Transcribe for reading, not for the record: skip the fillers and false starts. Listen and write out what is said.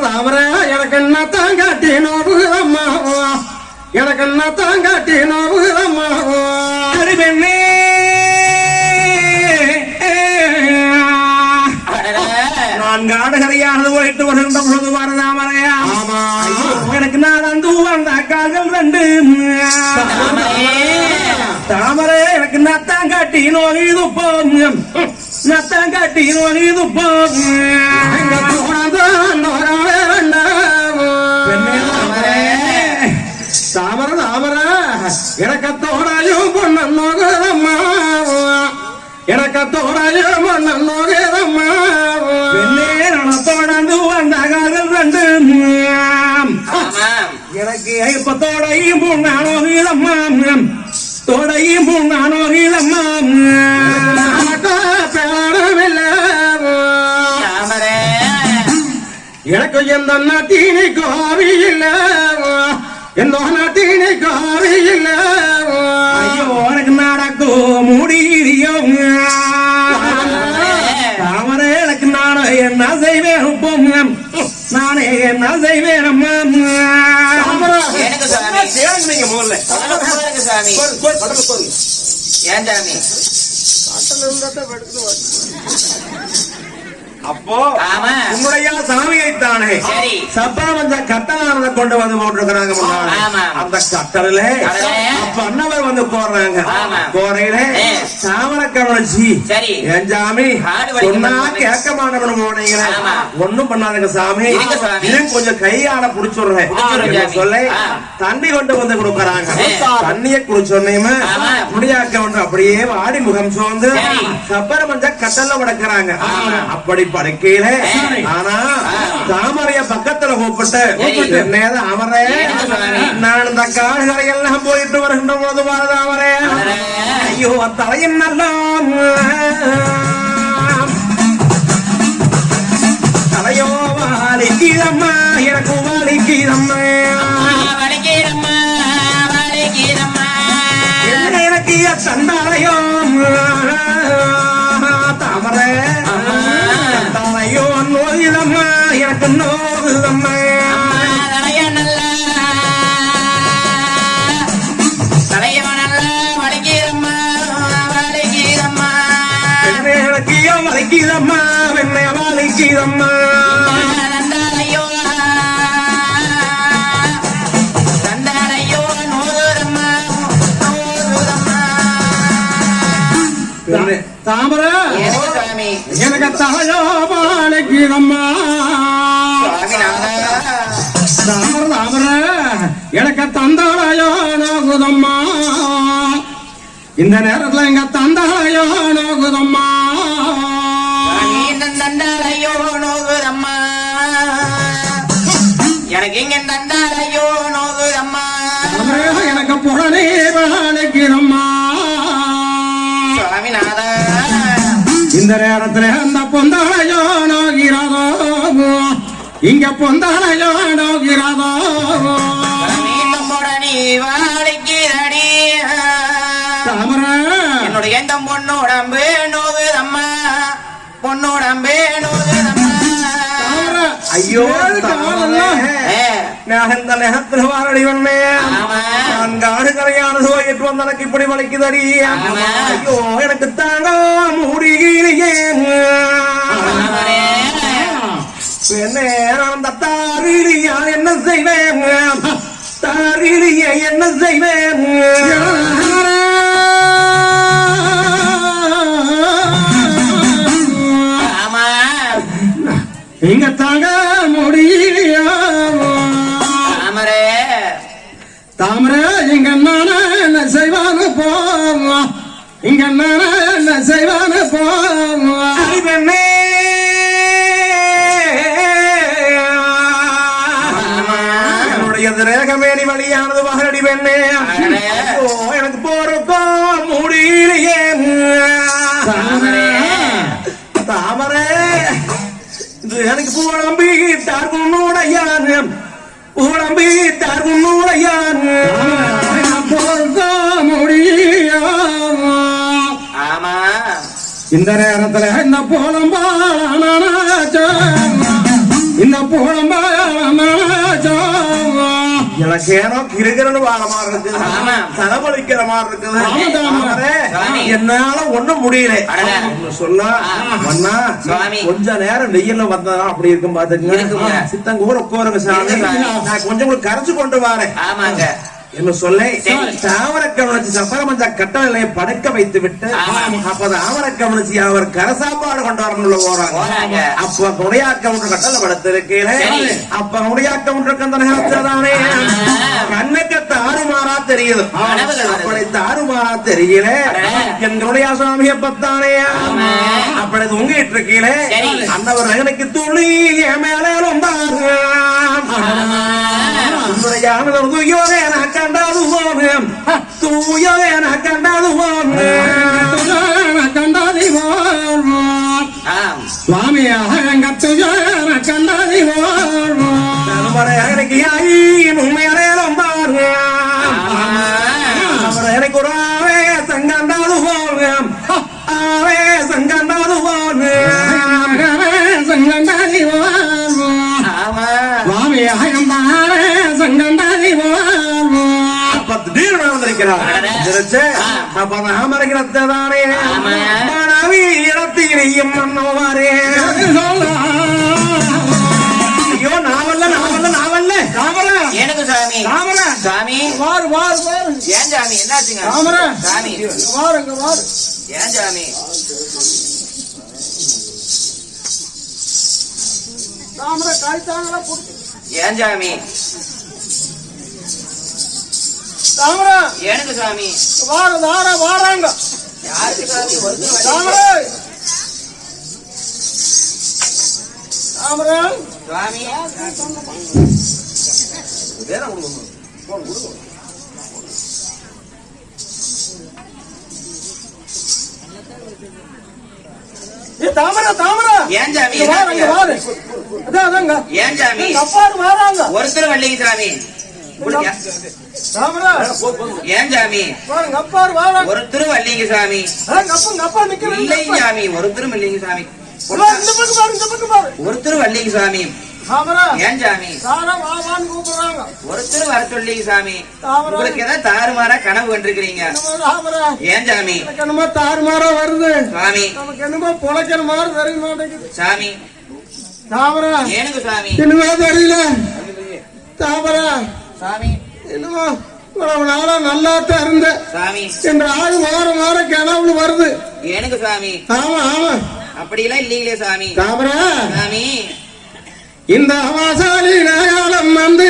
தாமர எனக்கு என்ன தாங்காட்டி நோவுதம்மா எனக்கு என்ன தாங்காட்டி நோவுதம்மா பெண்ணே நான் காடுகரையானது போயிட்டு வருகின்ற பொழுது வரதாமரையா எனக்கு நான் அந்த வந்த கால்கள் ரெண்டு தாமரை எனக்கு நத்தான் காட்டி நோகிது போகும் நத்தான் காட்டி நோகிது தாமர தாமர எனக்கத்தோடையும் பொண்ணு நோகதம்மா எனக்கத்தோடையும் பொண்ணு நோகதம்மா தொடர்ந்து வந்த கால்கள் ரெண்டு எனக்கு இப்பத்தோடையும் பொண்ணானோ கீழம்மா தோடையும் பொண்ணானோ கீழம்மா எனக்கு எந்த நாட்டினை கோரி இல்ல எந்த நாட்டினை கோரி இல்ல ஐயோ எனக்கு நடக்கும் முடியோ தாமரை எனக்கு நானே என்ன செய்வேன் பொங்கம் நானே என்ன செய்வேன் அப்போ உன்னுடைய சாமியைத்தானே சப்பாமஞ்ச கட்டளானதை கொண்டு வந்து போட்டிருக்கிறாங்க அந்த கட்டளில அப்ப அண்ணவர் வந்து போடுறாங்க போறையில சாமரக்கவனிச்சு என் சாமி சொன்னா கேட்க மாட்டவனு போனீங்க ஒண்ணும் பண்ணாதுங்க சாமி இன்னும் கொஞ்சம் கையால புடிச்சுடுறேன் சொல்ல தண்ணி கொண்டு வந்து கொடுக்கறாங்க தண்ணிய குடிச்சோன்னையுமே முடியாக்க ஒன்று அப்படியே வாடி முகம் சோர்ந்து சப்பரமஞ்ச கட்டள வடக்குறாங்க அப்படி படுக்கையில ஆனா தாமரைய பக்கத்துல கூப்பிட்டு அமரே நான் இந்த காடுகரையெல்லாம் போயிட்டு வருகின்ற போது தாமரே ஐயோ தலையின் நல்லா தலையோ வாலிக்கீதம்மா எனக்கு வாலிக்கீதம்மா எனக்கு சண்டாலையோ தாமரை தலையோ நோயிதம்மா எனக்கு நோகுதம்மா வலிக்குதம்மா வெண்ணைய வலிக்குதம்மா தாமர எனக்கு தலையோ வலிக்குதம்மா தாமர தாமர எனக்கு தந்தாளையோ நோகுதம்மா இந்த நேரத்துல எங்க தந்தாளையோ நோகுதம்மா தந்தாளையோ நோகுதம்மா எனக்கு இங்க தந்தாளையோ நோகுதம்மா எனக்கு புறனே வலிக்குதம்மா சுவாமிநாதா இந்த நேரத்துல அந்த பொந்தாளையோ நோகிறதோ இங்க பொந்தாளையோ நோகிறதோ நீ வாழிக்கிறடி தாமர என்னுடைய எந்த பொண்ணோடம்பு நோகுதம்மா பொண்ணோடம்பு நோகுதம்மா ஐயோ நான் இந்த நேரத்துல வாரடி வந்தே நான் காடு கரையானது போயிட்டு வந்த எனக்கு இப்படி வலிக்குதடி ஐயோ எனக்கு தாங்க முடியலையே அந்த தாரிலியா என்ன செய்வேன் தாரிலியா என்ன செய்வேன் இங்க தாங்க முடியலையா தாமரே தாமரை இங்க நானே என்ன செய்வானு போவா இங்க நானே என்ன செய்வானு போவா என்னுடைய ரேகமேனி வழியானது மகனடி பெண்ணே எனக்கு போறப்போ முடியலையே தாமரை எனக்கு பூழம்பி தார்குன்னுடையான் பூழம்பி தார்குன்னுடையான் இந்த நேரத்துல இந்த போலம்பாள இந்த போலம்பாள எனக்கேனோ கிருகிரன்னு வாழ மாதிரி இருக்குது ஆமா. தலைவலிக்கிற மாதிரி இருக்குது சாமி. என்னால ஒண்ணும் முடியல அடடே. சொல்ல அண்ணா சாமி. கொஞ்ச நேரம் வெயில்ல வந்தா அப்படி இருக்கும் இருக்குங்க. பாத்துக்கங்க சித்தங்க கூட உட்காருங்க சாமி சாமி. நான் கொஞ்சம் கூட கரைச்சு கொண்டு வரேன் ஆமாங்க என்ன சொல்ல சரி. தாவர கவனிச்சு சப்பரமஞ்ச கட்டளையை படுக்க வைத்து விட்டு ஆமா. அப்ப தாவர கவனிச்சு அவர் கரசாப்பாடு கொண்டு வரணும்ல போறாங்க போறாங்க. அப்ப முடியாக்க ஒன்று கட்டளை படுத்திருக்கேன் சரி. அப்ப முடியாக்க ஒன்று அந்த நேரத்துல தானே கண்ணுக்கு தாறுமாறா தெரியுது கனவுகள் வருது. அப்படி தாறுமாறா தெரியல அடடே. என்னுடைய சாமியை பத்தானே ஆமா. அப்படி தொங்கிட்டு இருக்கீங்களே சரி. அந்த ஒரு எனக்கு துளி என் மேல வந்தாங்க தூயோவே நான் கண்டாது போனேன் தூயோவே நான் கண்டாது போனேன் ஆம் சுவாமியாக கண்டாதி எனக்கு உண்மையான பாருங்க எனக்கு ஒரு ஆவேசம் கண்டாது போனேன் ஆவேசம் கண்டாது போனேன் சங்கண்டாதி ஆமா சுவாமியாக சங்கண்டாதி அப்ப திடீர்னு வந்திருக்கிறார் அப்ப நாமரகிரத்தானே ஆமா. மனைவி இடத்திலையும் மன்னோவாரே ஐயோ நாவல்ல நாவல்ல நாவல்ல தாமர எனக்கு சாமி தாமர சாமி வாரு வாரு வாரு ஏன் சாமி என்னாச்சுங்க தாமர சாமி வாருங்க வாரு ஏன் சாமி தாமர காய்த்தாங்களா புடிச்சு ஏன் சாமி தாமர எனக்கு சாமி வாரு தார வாராங்க யாருக்கு சாமி ஒருத்தர் தாமர தாமர சாமி தாமர தாமர ஏன் சாமி இங்க வாருங்க வாரு அதாங்க ஏன் சாமி அப்பாரு வாராங்க ஒருத்தர் வரலைங்க சாமி தாமர ஏன் சாமி வாருங்க அப்பாரு வாராங்க ஒருத்தர் வரலைங்க சாமி அப்பா நிக்கிறேன் இல்லைங்க சாமி ஒருத்தரும் இல்லைங்க சாமி இந்த பக்கம் பாரு இந்த பக்கம் பாரு ஒருத்தர் வரலைங்க சாமி தாமர ஏன் சாமி தாரா வாவான்னு கூப்பிடுறாங்க ஒருத்தர் வர சொல்லிங்க சாமி தாமர உங்களுக்கு ஏதாவது தாறுமாறா கனவு கண்டிருக்கிறீங்க தாமர ஏன் சாமி எனக்கு என்னமோ தாறுமாறா வருது சாமி நமக்கு என்னமோ பொழைக்கிற மாதிரி தெரிய மாட்டேங்குது சாமி தாமர ஏனுங்க சாமி என்னமோ தெரியல தாமர சாமி என்னமோ இவ்வளவு நாளா நல்லாத்தான் இருந்த சாமி என்ற ஆள் மாற கனவுல வருது ஏனுங்க சாமி ஆமா ஆமா அப்படியெல்லாம் இல்லீங்களே சாமி தாமர சாமி இந்த வாசாலி நாயாளம் வந்து